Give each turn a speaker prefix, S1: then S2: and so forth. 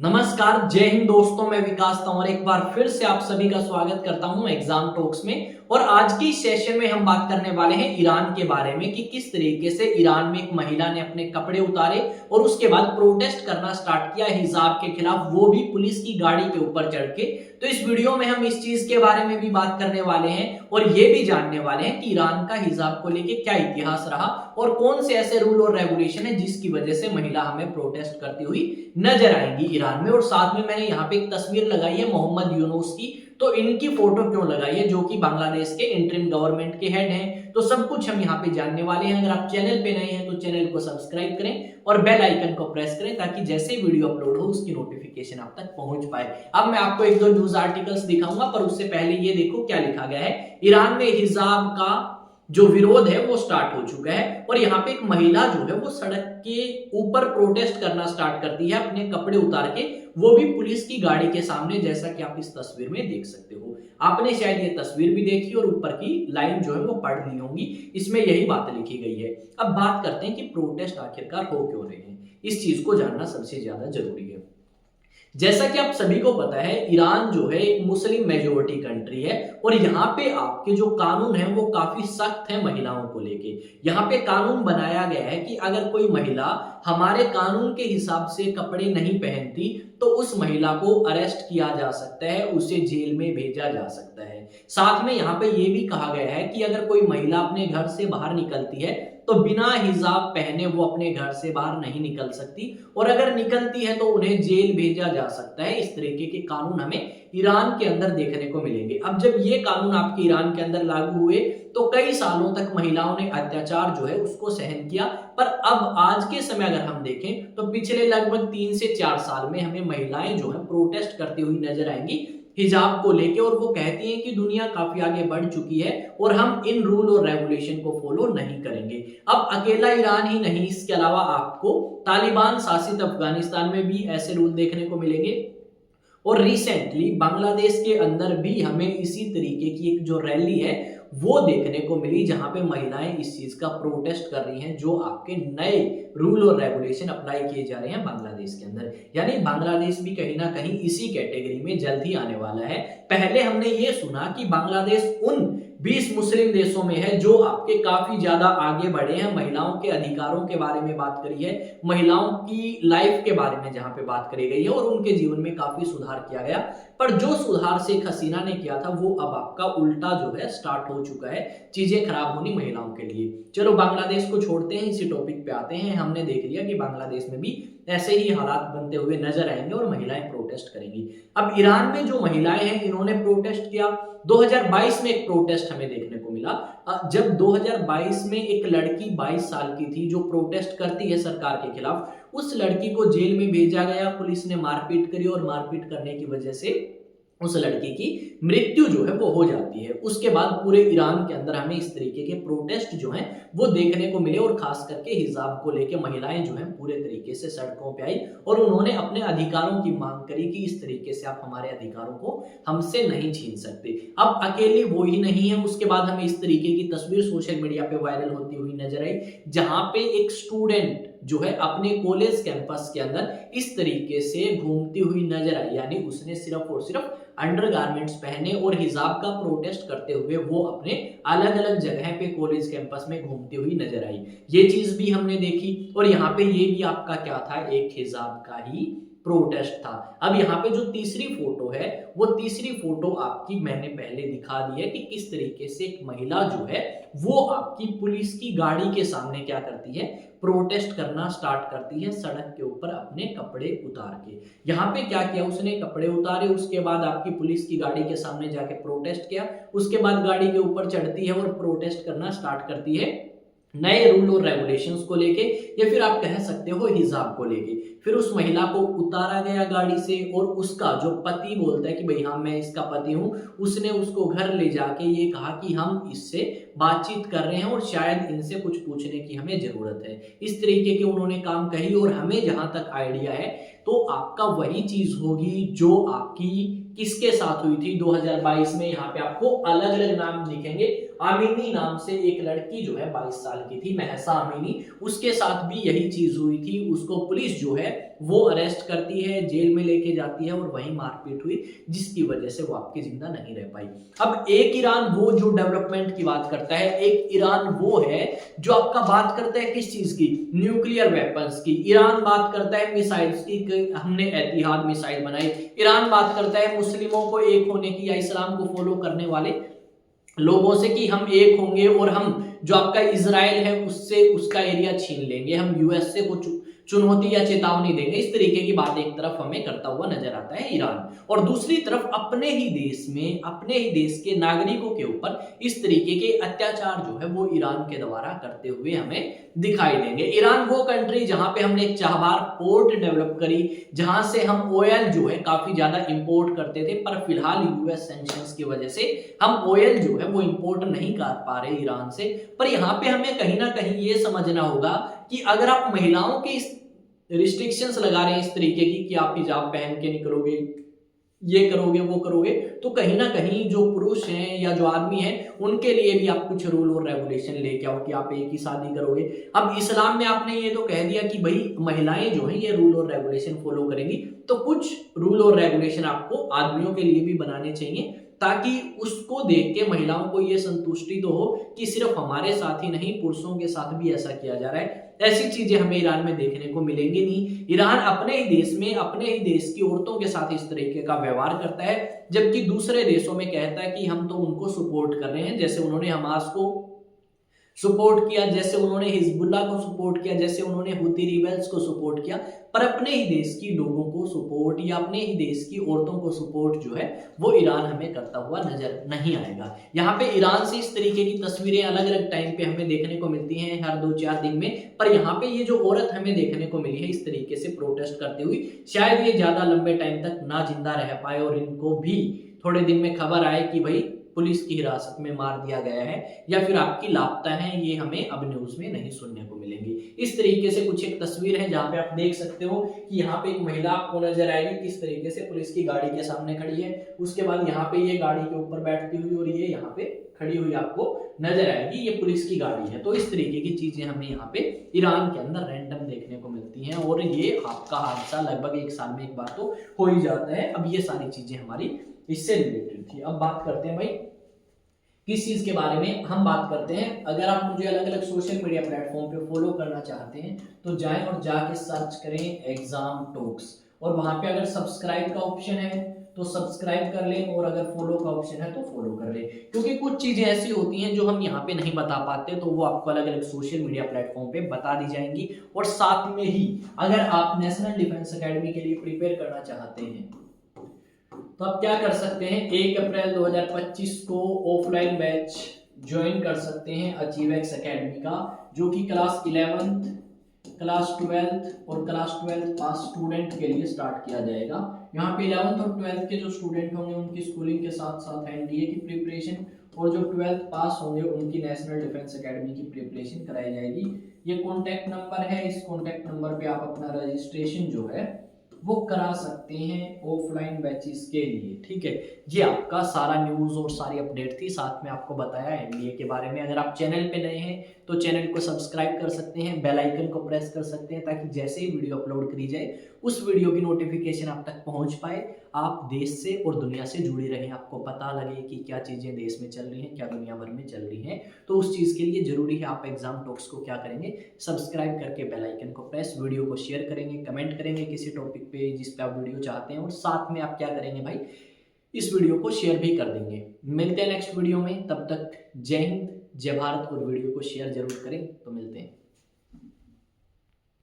S1: नमस्कार, जय हिंद दोस्तों। मैं विकास तंवर एक बार फिर से आप सभी का स्वागत करता हूं एग्जाम टॉक्स में। और आज की सेशन में हम बात करने वाले हैं ईरान के बारे में कि किस तरीके से ईरान में एक महिला ने अपने कपड़े उतारे और उसके बाद प्रोटेस्ट करना स्टार्ट किया हिजाब के खिलाफ, वो भी पुलिस की गाड़ी के ऊपर चढ़ के। तो इस वीडियो में हम इस चीज के बारे में भी बात करने वाले हैं और ये भी जानने वाले हैं कि ईरान का हिजाब को लेके क्या इतिहास रहा और कौन से ऐसे रूल और रेगुलेशन है जिसकी वजह से महिला हमें प्रोटेस्ट करती हुई नजर आएंगी ईरान में। और साथ में मैंने यहाँ पे एक तस्वीर लगाई है मोहम्मद यूनुस की, तो इनकी फोटो क्यों लगाई है, जो कि बांग्लादेश के इंटरिम गवर्नमेंट के हेड हैं। तो सब कुछ हम यहाँ पे जानने वाले हैं। अगर आप चैनल पे नए हैं तो चैनल को सब्सक्राइब करें और बेल आइकन को प्रेस करें ताकि जैसे वीडियो अपलोड हो उसकी नोटिफिकेशन आप तक पहुंच पाए। अब मैं आपको एक दो न्यूज आर्टिकल्स दिखाऊंगा, पर उससे पहले ये देखो क्या लिखा गया है। ईरान में हिजाब का जो विरोध है वो स्टार्ट हो चुका है और यहाँ पे एक महिला जो है वो सड़क के ऊपर प्रोटेस्ट करना स्टार्ट करती है अपने कपड़े उतार के, वो भी पुलिस की गाड़ी के सामने, जैसा कि आप इस तस्वीर में देख सकते हो। आपने शायद ये तस्वीर भी देखी और ऊपर की लाइन जो है वो पढ़ ली होंगी, इसमें यही बात लिखी गई है। अब बात करते हैं कि प्रोटेस्ट आखिरकार हो क्यों रहे हैं। इस चीज को जानना सबसे ज्यादा जरूरी है। जैसा कि आप सभी को पता है, ईरान जो है एक मुस्लिम मेजोरिटी कंट्री है और यहाँ पे आपके जो कानून है वो काफी सख्त है महिलाओं को लेके। यहाँ पे कानून बनाया गया है कि अगर कोई महिला हमारे कानून के हिसाब से कपड़े नहीं पहनती तो उस महिला को अरेस्ट किया जा सकता है, उसे जेल में भेजा जा सकता है। साथ में यहाँ पे ये भी कहा गया है कि अगर कोई महिला अपने घर से बाहर निकलती है तो बिना हिजाब पहने वो अपने घर से बाहर नहीं निकल सकती और अगर निकलती है तो उन्हें जेल भेजा जा सकता है। इस तरीके के कानून हमें ईरान के अंदर देखने को मिलेंगे। अब जब ये कानून आपके ईरान के अंदर लागू हुए तो कई सालों तक महिलाओं ने अत्याचार जो है उसको सहन किया, पर अब आज के समय अगर हम देखें तो पिछले लगभग 3 से 4 साल में हमें महिलाएं जो है प्रोटेस्ट करती हुई नजर आएंगी हिजाब को लेके। और वो कहती हैं कि दुनिया काफी आगे बढ़ चुकी है और हम इन रूल और रेगुलेशन को फॉलो नहीं करेंगे। अब अकेला ईरान ही नहीं, इसके अलावा आपको तालिबान शासित अफगानिस्तान में भी ऐसे रूल देखने को मिलेंगे और रिसेंटली बांग्लादेश के अंदर भी हमें इसी तरीके की एक जो रैली है वो देखने को मिली, जहां पे महिलाएं इस चीज का प्रोटेस्ट कर रही हैं, जो आपके नए रूल और रेगुलेशन अप्लाई किए जा रहे हैं बांग्लादेश के अंदर। यानी बांग्लादेश भी कहीं ना कहीं इसी कैटेगरी में जल्द ही आने वाला है। पहले हमने ये सुना कि बांग्लादेश उन 20 मुस्लिम देशों में है जो आपके काफी ज्यादा आगे बढ़े हैं, महिलाओं के अधिकारों के बारे में बात करी है, महिलाओं की लाइफ के बारे में जहां पे बात करी गई है और उनके जीवन में काफी सुधार किया गया। पर जो सुधार शेख हसीना ने किया था वो अब आपका उल्टा जो है स्टार्ट हो चुका है, चीजें खराब होनी महिलाओं के लिए। चलो बांग्लादेश को छोड़ते हैं, इसी टॉपिक पे आते हैं। हमने देख लिया कि बांग्लादेश में भी ऐसे ही हालात बनते हुए नजर आएंगे और महिलाएं प्रोटेस्ट करेंगी। अब ईरान में जो महिलाएं हैं इन्होंने प्रोटेस्ट किया। 2022 में एक प्रोटेस्ट हमें देखने को मिला, जब 2022 में एक लड़की 22 साल की थी जो प्रोटेस्ट करती है सरकार के खिलाफ, उस लड़की को जेल में भेजा गया, पुलिस ने मारपीट करी और मारपीट करने की वजह से उस लड़की की मृत्यु जो है वो हो जाती है। उसके बाद पूरे ईरान के अंदर हमें इस तरीके के प्रोटेस्ट जो हैं वो देखने को मिले और खास करके हिजाब को लेके महिलाएं जो हैं पूरे तरीके से सड़कों पे आई और उन्होंने अपने अधिकारों की मांग करी कि इस तरीके से आप हमारे अधिकारों को हमसे नहीं छीन सकते। अब अकेले वो ही नहीं है, उसके बाद हमें इस तरीके की तस्वीर सोशल मीडिया पे वायरल होती हुई नजर आई, जहां पे एक स्टूडेंट जो है अपने कॉलेज कैंपस के अंदर इस तरीके से घूमती हुई नजर आई। यानी उसने सिर्फ और सिर्फ अंडरगारमेंट्स पहने और हिजाब का प्रोटेस्ट करते हुए वो अपने अलग अलग जगह पे कॉलेज कैंपस में घूमती हुई नजर आई। ये चीज भी हमने देखी और यहाँ पे ये भी आपका क्या था, एक हिजाब का ही प्रोटेस्ट था। अब यहाँ पे जो तीसरी फोटो है वो तीसरी फोटो आपकी मैंने पहले दिखा दी है कि किस तरीके से एक महिला जो है वो आपकी पुलिस की गाड़ी के सामने क्या करती है, प्रोटेस्ट करना स्टार्ट करती है सड़क के ऊपर अपने कपड़े उतार के। यहाँ पे क्या किया उसने, कपड़े उतारे, उसके बाद आपकी पुलिस की गाड़ी के सामने जाके प्रोटेस्ट किया, उसके बाद गाड़ी के ऊपर चढ़ती है और प्रोटेस्ट करना स्टार्ट करती है नए रूल और रेगुलेशंस को लेके, या फिर आप कह सकते हो हिजाब को लेके। फिर उस महिला को उतारा गया गाड़ी से और उसका जो पति बोलता है कि भाई हाँ मैं इसका पति हूँ, उसने उसको घर ले जाके ये कहा कि हम इससे बातचीत कर रहे हैं और शायद इनसे कुछ पूछने की हमें जरूरत है। इस तरीके के उन्होंने काम कही और हमें जहां तक आइडिया है तो आपका वही चीज होगी जो आपकी किसके साथ हुई थी 2022 में। यहाँ पे आपको अलग अलग नाम दिखेंगे, आमीनी नाम से एक लड़की जो है 22 साल की थी, महसा आमीनी, उसके साथ भी यही चीज हुई थी। उसको पुलिस जो है वो अरेस्ट करती है, जेल में लेके जाती है और वहीं मारपीट हुई, जिसकी वजह से वो आपकी जिंदा नहीं रह पाई। अब एक ईरान वो जो डेवलपमेंट की बात करता है, एक ईरान वो है जो आपका बात करता है किस चीज की, न्यूक्लियर वेपन्स की। ईरान बात करता है मिसाइल्स की, हमने एतिहाद मिसाइल बनाई। ईरान बात करता है मुस्लिमों को एक होने की या इस्लाम को फॉलो करने वाले लोगों से कि हम एक होंगे और हम जो आपका इजराइल है उससे उसका एरिया छीन लेंगे, हम यूएस से वो चुनौती या चेतावनी देंगे। इस तरीके की बात एक तरफ हमें करता हुआ नजर आता है ईरान, और दूसरी तरफ अपने ही देश में, अपने ही देश के नागरिकों के ऊपर इस तरीके के अत्याचार जो है वो ईरान के द्वारा करते हुए हमें दिखाई देंगे। ईरान वो कंट्री जहां पे हमने एक चाहबार पोर्ट डेवलप करी, जहां से हम ऑयल जो है काफी ज्यादा इंपोर्ट करते थे, पर फिलहाल यूएस सैंक्शंस की वजह से हम ऑयल जो है वो इंपोर्ट नहीं कर पा रहे ईरान से। पर यहाँ पे हमें कहीं ना कहीं ये समझना होगा कि अगर आप महिलाओं के इस रिस्ट्रिक्शंस लगा रहे हैं इस तरीके की कि आप हिजाब पहन के निकलोगे, ये करोगे, वो करोगे, तो कहीं ना कहीं जो पुरुष हैं या जो आदमी हैं उनके लिए भी आप कुछ रूल और रेगुलेशन लेके आओ कि आप एक ही शादी करोगे। अब इस्लाम में आपने ये तो कह दिया कि भाई महिलाएं जो हैं ये रूल और रेगुलेशन फॉलो करेंगी, तो कुछ रूल और रेगुलेशन आपको आदमियों के लिए भी बनाने चाहिए, ताकि उसको देख के महिलाओं को ये संतुष्टि तो हो कि सिर्फ हमारे साथ ही नहीं, पुरुषों के साथ भी ऐसा किया जा रहा है। ऐसी चीजें हमें ईरान में देखने को मिलेंगी नहीं। ईरान अपने ही देश में, अपने ही देश की औरतों के साथ इस तरीके का व्यवहार करता है, जबकि दूसरे देशों में कहता है कि हम तो उनको सपोर्ट कर रहे हैं, जैसे उन्होंने हमास को सपोर्ट किया, जैसे उन्होंने हिजबुल्ला को सपोर्ट किया, जैसे उन्होंने हुती रिबेल्स को सपोर्ट किया, पर अपने ही देश की लोगों को सपोर्ट या अपने ही देश की औरतों को सपोर्ट जो है वो ईरान हमें करता हुआ नजर नहीं आएगा। यहाँ पे ईरान से इस तरीके की तस्वीरें अलग अलग टाइम पे हमें देखने को मिलती हैं हर 2-4 दिन में, पर यहाँ पे ये जो औरत हमें देखने को मिली है इस तरीके से प्रोटेस्ट करते हुए, शायद ये ज्यादा लंबे टाइम तक ना जिंदा रह पाए और इनको भी थोड़े दिन में खबर आए कि भाई पुलिस की हिरासत में मार दिया गया है या फिर आपकी लापता है, ये हमें अब न्यूज में नहीं सुनने को मिलेंगी। इस तरीके से कुछ एक तस्वीर है जहां पे आप देख सकते हो कि यहाँ पे एक महिला आपको नजर आएगी किस तरीके से पुलिस की गाड़ी के सामने खड़ी है, उसके बाद यहाँ पे ये गाड़ी के ऊपर बैठती हुई और ये यहाँ पे खड़ी हुई आपको नजर आएगी, ये पुलिस की गाड़ी है। तो इस तरीके की चीजें हमें यहाँ पे ईरान के अंदर रैंडम देखने को मिलती हैं, और ये आपका हादसा लगभग 1 साल में एक बार तो हो ही जाता है। अब ये सारी चीजें हमारी इससे रिलेटेड थी। अब बात करते हैं भाई किस चीज के बारे में, हम बात करते हैं, अगर आप मुझे अलग अलग सोशल मीडिया प्लेटफॉर्म पे फॉलो करना चाहते हैं तो जाएं और जाके सर्च करें एग्जाम टॉक्स, और वहां पे अगर सब्सक्राइब का ऑप्शन है तो सब्सक्राइब कर लें, और अगर फॉलो का ऑप्शन है तो फॉलो कर लें, क्योंकि कुछ चीजें ऐसी होती हैं जो हम यहाँ पे नहीं बता पाते, तो वो आपको अलग अलग सोशल मीडिया प्लेटफॉर्म पे बता दी जाएंगी। और साथ में ही अगर आप नेशनल डिफेंस एकेडमी के लिए प्रिपेयर करना चाहते हैं तो आप क्या कर सकते हैं, 1 अप्रैल 2025 को ऑफलाइन बैच ज्वाइन कर सकते हैं अचीवेक्स एकेडमी का, जो कि क्लास 11th, क्लास 12th और क्लास 12th पास स्टूडेंट के लिए स्टार्ट किया जाएगा। यहाँ पे 11th और 12th के जो स्टूडेंट होंगे उनकी स्कूलिंग के साथ साथ एनडीए की प्रिपरेशन, और जो 12th पास होंगे उनकी नेशनल डिफेंस एकेडमी की प्रिपरेशन कराई जाएगी। ये कॉन्टैक्ट नंबर है, इस कॉन्टैक्ट नंबर पे आप अपना रजिस्ट्रेशन जो है वो करा सकते हैं ऑफलाइन बैचेस के लिए। ठीक है, ये आपका सारा न्यूज़ और सारी अपडेट थी, साथ में आपको बताया एनडीए के बारे में। अगर आप चैनल पे नए हैं तो चैनल को सब्सक्राइब कर सकते हैं, बेल आइकन को प्रेस कर सकते हैं, ताकि जैसे ही वीडियो अपलोड करी जाए उस वीडियो की नोटिफिकेशन आप तक पहुंच पाए, आप देश से और दुनिया से जुड़े रहें, आपको पता लगे कि क्या चीज़ें देश में चल रही हैं, क्या दुनिया भर में चल रही हैं। तो उस चीज़ के लिए जरूरी है आप एग्जाम टॉक्स को क्या करेंगे, सब्सक्राइब करके बेल आइकन को प्रेस, वीडियो को शेयर करेंगे, कमेंट करेंगे किसी टॉपिक पे जिस पे आप वीडियो चाहते हैं, और साथ में आप क्या करेंगे भाई, इस वीडियो को शेयर भी कर देंगे। मिलते हैं नेक्स्ट वीडियो में, तब तक जय हिंद, जय भारत, और वीडियो को शेयर जरूर करें। तो मिलते हैं।